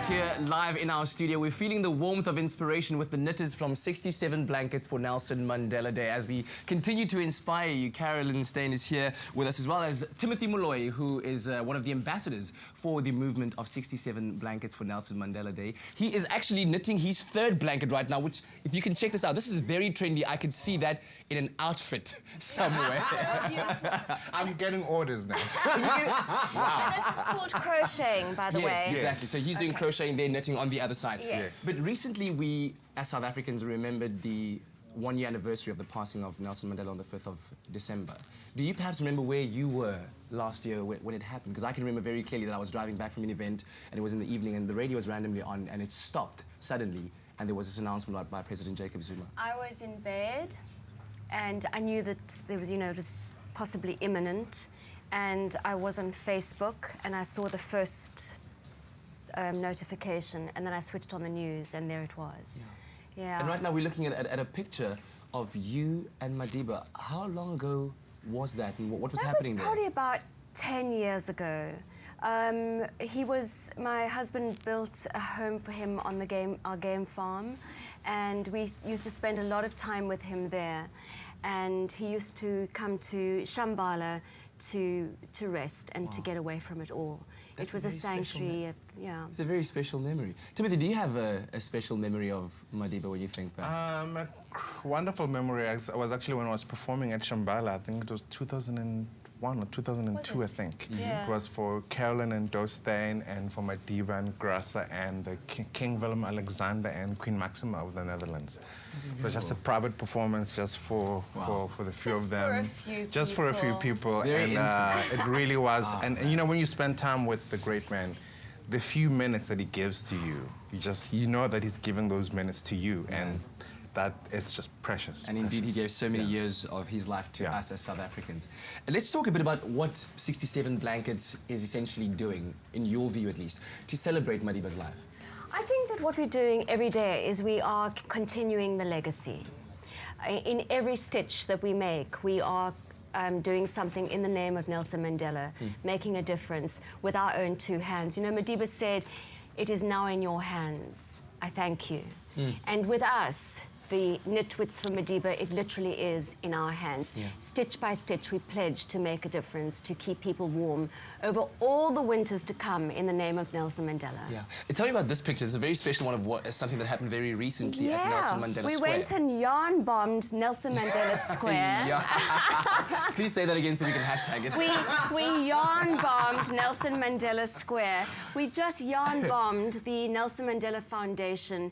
here live in our studio. We're feeling the warmth of inspiration with the knitters from 67 Blankets for Nelson Mandela Day. As we continue to inspire you, Carolyn Steyn is here with us, as well as Timothy Moloi, who is one of the ambassadors for the movement of 67 Blankets for Nelson Mandela Day. He is actually knitting his third blanket right now, which, if you can check this out, this is very trendy. I could see that in an outfit somewhere. I'm getting orders now. Wow. And this is called crocheting, by the way. Yes, exactly. So he's doing crocheting, they're knitting on the other side. Yes. But recently we, as South Africans, remembered the one-year anniversary of the passing of Nelson Mandela on the 5th of December. Do you perhaps remember where you were last year when it happened? Because I can remember very clearly that I was driving back from an event and it was in the evening and the radio was randomly on and it stopped suddenly and there was this announcement by President Jacob Zuma. I was in bed and I knew that there was, it was possibly imminent, and I was on Facebook and I saw the first notification, and then I switched on the news and there it was. Yeah. And right now we're looking at a picture of you and Madiba. How long ago was that and what was happening there? That was probably about 10 years ago. My husband built a home for him on our game farm, and we used to spend a lot of time with him there. And he used to come to Shambhala to rest and to get away from it all. That's it was a sanctuary. Yeah. It's a very special memory. Timothy, do you have a special memory of Madiba when you think back? A wonderful memory. I was actually when I was performing at Shambhala. I think it was 2001 or 2002, I think. Yeah. It was for Carolyn and Steyn and for Madiba and Grassa and the King Willem Alexander and Queen Maxima of the Netherlands. It was just a private performance just for the few of them. Just for a few people. Very and it really was. And when you spend time with the great man, the few minutes that he gives to you, you know that he's giving those minutes to you, and that is just precious. And indeed, he gave so many years of his life to us as South Africans. Let's talk a bit about what 67 Blankets is essentially doing, in your view at least, to celebrate Madiba's life. I think that what we're doing every day is we are continuing the legacy. In every stitch that we make, we are doing something in the name of Nelson Mandela, making a difference with our own two hands. Madiba said, "It is now in your hands. I thank you." And with us, the Knitwits from Madiba, it literally is in our hands. Stitch by stitch, we pledge to make a difference, to keep people warm over all the winters to come in the name of Nelson Mandela. Yeah. Tell me about this picture. It's a very special one of something that happened very recently at Nelson Mandela Square. We went and yarn-bombed Nelson Mandela Square. Please say that again so we can hashtag it. We yarn-bombed Nelson Mandela Square. We just yarn-bombed the Nelson Mandela Foundation.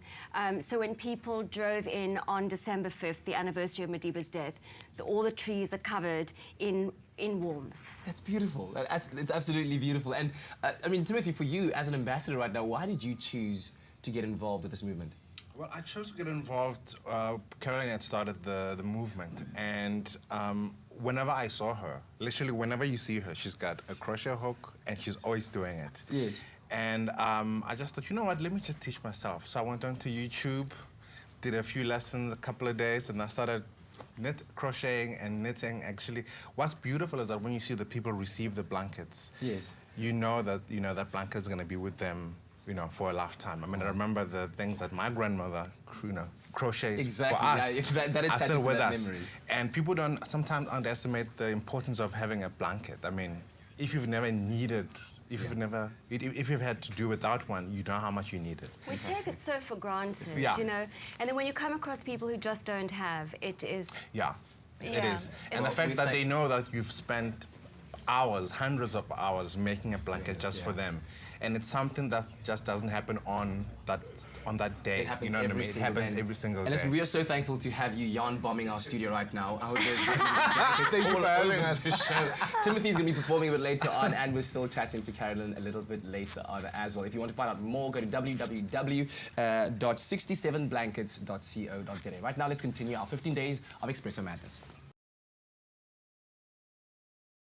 So when people drove in on December 5th, the anniversary of Madiba's death, all the trees are covered in warmth. That's beautiful. It's absolutely beautiful. And I mean, Timothy, for you as an ambassador right now, why did you choose to get involved with this movement? Well, I chose to get involved. Carolyn had started the movement, and whenever I saw her, literally whenever you see her, she's got a crochet hook and she's always doing it. Yes. And I just thought, you know what, let me just teach myself. So I went onto YouTube, did a few lessons, a couple of days, and I started crocheting and knitting. Actually, what's beautiful is that when you see the people receive the blankets, you know that that blanket is going to be with them, for a lifetime. I mean, I remember the things that my grandmother, crocheted for us. That are still with us. Memory. And people don't sometimes underestimate the importance of having a blanket. I mean, if you've never needed. If you've had to do without one, you know how much you need it. We take it so for granted, and then when you come across people who just don't have, it is... It is. And the fact that they know that you've spent hours, hundreds of hours making a blanket just for them. And it's something that just doesn't happen on that day. It happens every single day. And listen, we are so thankful to have you yarn-bombing our studio right now. I hope there's all over the show. Timothy's going to be performing a bit later on, and we're still chatting to Carolyn a little bit later on as well. If you want to find out more, go to www.67blankets.co.za. Right now, let's continue our 15 days of Espresso Madness.